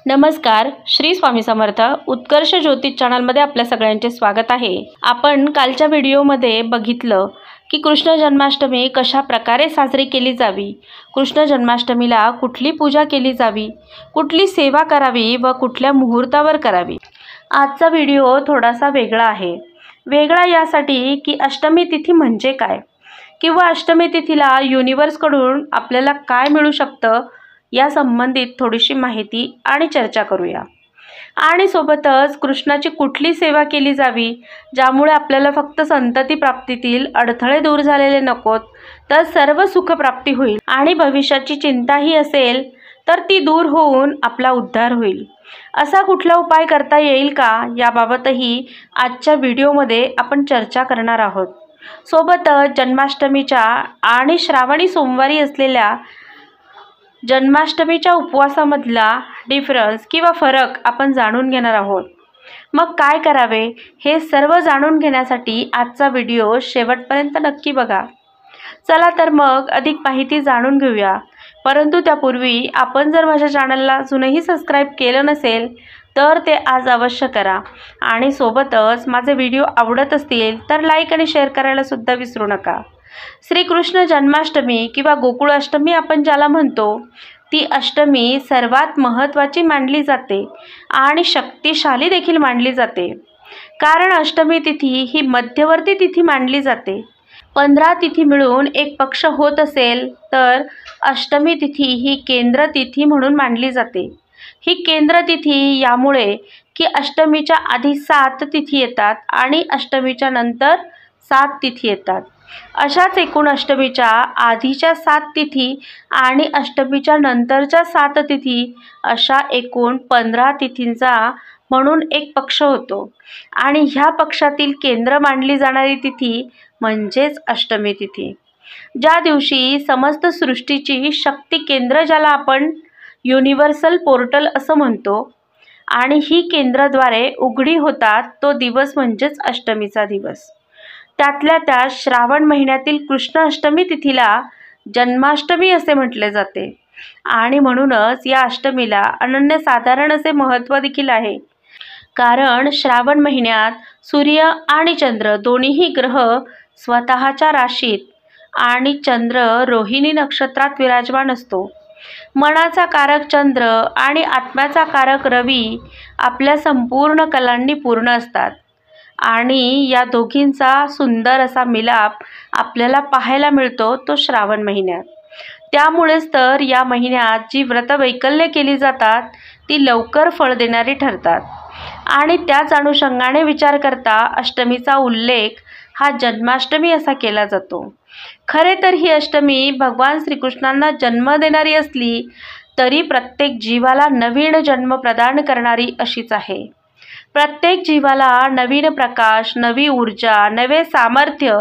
नमस्कार, श्री स्वामी समर्थ उत्कर्ष ज्योतिष चॅनलमध्ये आपल्या सगळ्यांचे स्वागत आहे। आपण कालच्या व्हिडिओमध्ये बघितलं की कृष्ण जन्माष्टमी कशा प्रकारे साजरी केली जावी, कृष्ण जन्माष्टमीला कुठली पूजा केली जावी, कुठली सेवा करावी व कुठल्या मुहूर्तावर करावी। आजचा व्हिडिओ थोडासा वेगळा आहे। वेगळा यासाठी की अष्टमी तिथी म्हणजे काय किंवा अष्टमी तिथीला युनिवर्सकडून आपल्याला काय मिळू शकतं या संबंधित थोडीशी माहिती आणि चर्चा करूया। आणि सोबतच कृष्णाची कुठली सेवा केली जावी ज्यामुळे आपल्याला फक्त संतती प्राप्तीतील अडथळे दूर झालेले नकोत, तर सर्व सुख प्राप्ती होईल आणि भविष्याची चिंताही असेल तर ती दूर होऊन आपला उद्धार होईल। असा कुठला उपाय करता येईल का याबाबतही आजच्या व्हिडिओमध्ये आपण चर्चा करणार आहोत। सोबतच जन्माष्टमीच्या आणि श्रावणी सोमवारी असलेल्या जन्माष्टमीच्या उपवासामधला डिफरन्स किंवा फरक आपण जाणून घेणार आहोत। मग काय करावे हे सर्व जाणून घेण्यासाठी आजचा व्हिडिओ शेवटपर्यंत नक्की बघा। चला तर मग अधिक माहिती जाणून घेऊया। परंतु त्यापूर्वी आपण जर माझ्या चॅनलला अजूनही सबस्क्राइब केलं नसेल तर ते आज अवश्य करा आणि सोबतच माझे व्हिडिओ आवडत असतील तर लाईक आणि शेअर करायला सुद्धा विसरू नका। श्रीकृष्ण जन्माष्टमी किंवा गोकुळाष्टमी आपण ज्याला म्हणतो ती अष्टमी सर्वात महत्त्वाची मानली जाते आणि शक्तिशाली देखील मानली जाते, कारण अष्टमी तिथी ही मध्यवर्ती तिथी मानली जाते। 15 तिथी मिळून एक पक्ष होत असेल तर अष्टमी तिथी ही केंद्र तिथी म्हणून मानली जाते। ही केंद्र तिथी यामुळे की अष्टमीच्या आधी 7 तिथी येतात आणि अष्टमीच्या नंतर 7 तिथी येतात। अशाच एकूण अष्टमीच्या आधीच्या 7 तिथी आणि अष्टमीच्या नंतरच्या 7 तिथी अशा एकूण 15 तिथींचा म्हणून एक पक्ष होतो आणि ह्या पक्षातील केंद्र मानली जाणारी तिथी म्हणजेच अष्टमी तिथी, ज्या दिवशी समस्त सृष्टीची शक्ती केंद्र ज्याला आपण युनिव्हर्सल पोर्टल असं म्हणतो आणि ही केंद्राद्वारे उघडी होतात तो दिवस म्हणजेच अष्टमीचा दिवस। त्यातल्या त्यात श्रावण महिन्यातील कृष्ण अष्टमी तिथीला जन्माष्टमी असे म्हटले जाते आणि म्हणूनच या अष्टमीला अनन्यसाधारण असे महत्त्व देखील आहे, कारण श्रावण महिन्यात सूर्य आणि चंद्र दोन्हीही ग्रह स्वतःच्या राशीत आणि चंद्र रोहिणी नक्षत्रात विराजमान असतो। मनाचा कारक चंद्र आणि आत्म्याचा कारक रवी आपल्या संपूर्ण कलांनी पूर्ण असतात आणि या दोघींचा सुंदर असा मिलाप आपल्याला पाहायला मिळतो तो श्रावण महिन्यात। त्यामुळेच तर या महिन्यात जी व्रतवैकल्ये केली जातात ती लवकर फळ देणारी ठरतात आणि त्याच अनुषंगाने विचार करता अष्टमीचा उल्लेख हा जन्माष्टमी असा केला जातो। खरे तर ही अष्टमी भगवान श्रीकृष्णांना जन्म देणारी असली तरी प्रत्येक जीवाला नवीन जन्म प्रदान करणारी अशीच आहे। प्रत्येक जीवाला नवीन प्रकाश, नवी ऊर्जा, नवे सामर्थ्य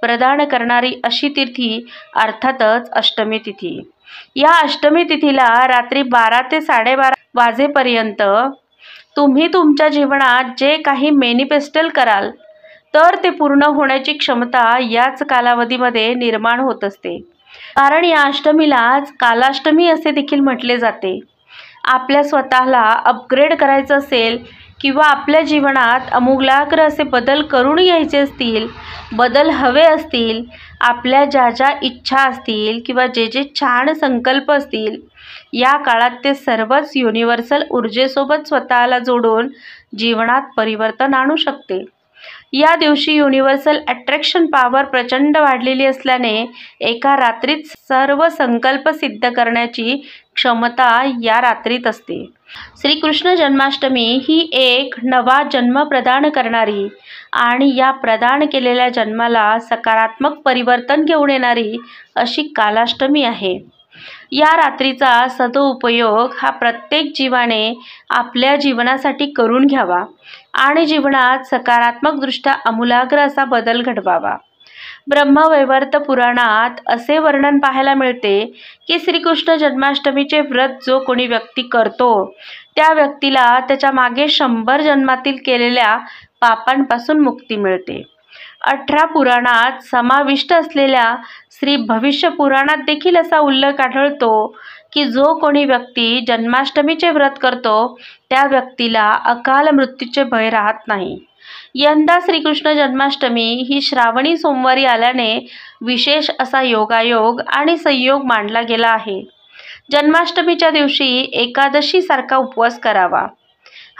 प्रदान करणारी अशी तिथी अर्थातच अष्टमी तिथी। या अष्टमी तिथीला रात्री 12 ते 12:30 वाजेपर्यंत तुम्ही तुमच्या जीवनात जे काही मॅनिफेस्टल कराल तर ते पूर्ण होण्याची क्षमता याच कालावधीमध्ये निर्माण होत असते, कारण या अष्टमीलाच कालाष्टमी असे देखील म्हटले जाते। आपल्या स्वतःला अपग्रेड करायचं असेल किंवा आपल्या जीवनात आमूलाग्र असे बदल करून घ्यायचे असतील, बदल हवे असतील, आपल्या ज्या ज्या इच्छा असतील किंवा जे जे छान संकल्प असतील या काळात ते सर्वच युनिव्हर्सल ऊर्जेसोबत स्वतःला जोडून जीवनात परिवर्तन आणू शकते। या दिवशी युनिव्हर्सल अट्रॅक्शन पॉवर प्रचंड वाढलेली असल्याने एका रात्रीत सर्व संकल्प सिद्ध करण्याची क्षमता या रात्रीत असते। श्रीकृष्ण जन्माष्टमी ही एक नवा जन्म प्रदान करणारी आणि या प्रदान केलेल्या जन्माला सकारात्मक परिवर्तन घेऊन येणारी अशी कालाष्टमी आहे। या रात्रीचा सदुपयोग हा प्रत्येक जीवाने आपल्या जीवनासाठी करून घ्यावा आणि जीवनात सकारात्मकदृष्ट्या आमूलाग्र असा बदल घडवावा। ब्रह्मवैवर्त पुराणात असे वर्णन पाहायला मिळते की श्रीकृष्ण जन्माष्टमीचे व्रत जो कोणी व्यक्ती करतो त्या व्यक्तीला त्याच्या मागे 100 जन्मातील केलेल्या पापांपासून मुक्ती मिळते। 18 पुराणात समाविष्ट असलेल्या श्री भविष्य पुराणात देखील असा उल्लेख आढळतो की जो कोणी व्यक्ती जन्माष्टमीचे व्रत करतो त्या व्यक्तीला अकाल मृत्यूचे भय राहत नाही। यंदा श्रीकृष्ण जन्माष्टमी ही श्रावणी सोमवारी आल्याने विशेष असा योगायोग आणि संयोग मानला गेला आहे। जन्माष्टमीच्या दिवशी एकादशी सारखा उपवास करावा।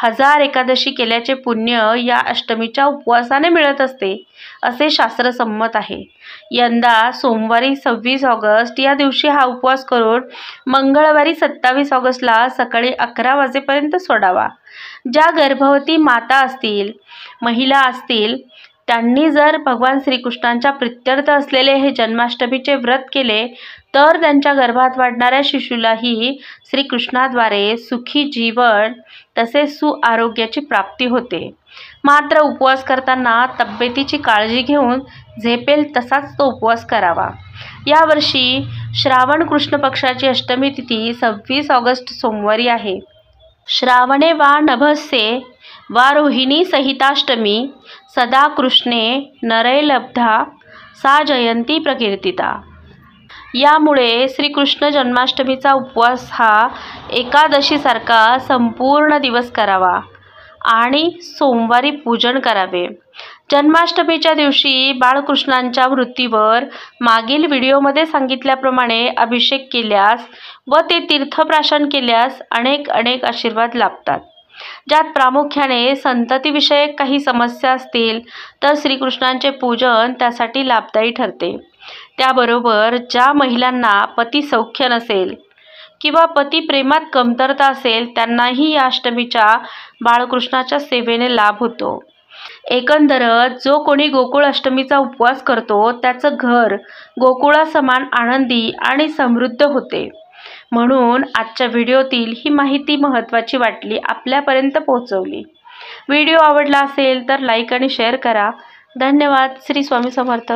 1000 एकादशी केल्याचे पुण्य या अष्टमीच्या उपवासाने मिळत असते असे शास्त्रसंमत आहे। यंदा सोमवारी 26 ऑगस्ट या दिवशी हा उपवास करून मंगळवारी 27 ऑगस्टला सकाळी 11 वाजेपर्यंत सोडावा। ज्या गर्भवती माता असतील, महिला असतील, त्यांनी जर भगवान श्रीकृष्णांच्या प्रित्यर्थ असलेले हे जन्माष्टमीचे व्रत केले तर त्यांच्या गर्भात वाढणाऱ्या शिशुलाही श्रीकृष्णाद्वारे सुखी जीवन तसेच सुआरोग्याची प्राप्ती होते। मात्र उपवास करताना तब्येतीची काळजी घेऊन झेपेल तसाच तो उपवास करावा। यावर्षी श्रावण कृष्ण पक्षाची अष्टमी तिथी 26 ऑगस्ट सोमवारी आहे। श्रावणे वा नभस्ये वा रोहिणी सहिताष्टमी सदा कृष्णे नरे लब्धा सा जयंती प्रकीर्तिता। यामुळे श्रीकृष्ण जन्माष्टमीचा उपवास हा एकादशीसारखा संपूर्ण दिवस करावा आणि सोमवारी पूजन करावे। जन्माष्टमीच्या दिवशी बाळकृष्णांच्या मूर्तीवर मागील व्हिडिओमध्ये सांगितल्याप्रमाणे अभिषेक केल्यास व ते तीर्थप्राशन केल्यास अनेक आशीर्वाद लाभतात। ज्यात प्रामुख्याने संततीविषयक काही समस्या असतील तर श्रीकृष्णांचे पूजन त्यासाठी लाभदायी ठरते। त्याबरोबर ज्या महिलांना पती सौख्य नसेल किंवा पती प्रेमात कमतरता असेल त्यांनाही या अष्टमीच्या बाळकृष्णाच्या सेवेने लाभ होतो। एकंदरच जो कोणी गोकुळ अष्टमीचा उपवास करतो त्याचं घर गोकुळासमान आनंदी आणि समृद्ध होते। म्हणून आजच्या व्हिडिओतील ही माहिती महत्त्वाची वाटली, आपल्यापर्यंत पोहोचवली। व्हिडिओ आवडला असेल तर लाईक आणि शेअर करा। धन्यवाद। श्री स्वामी समर्थ।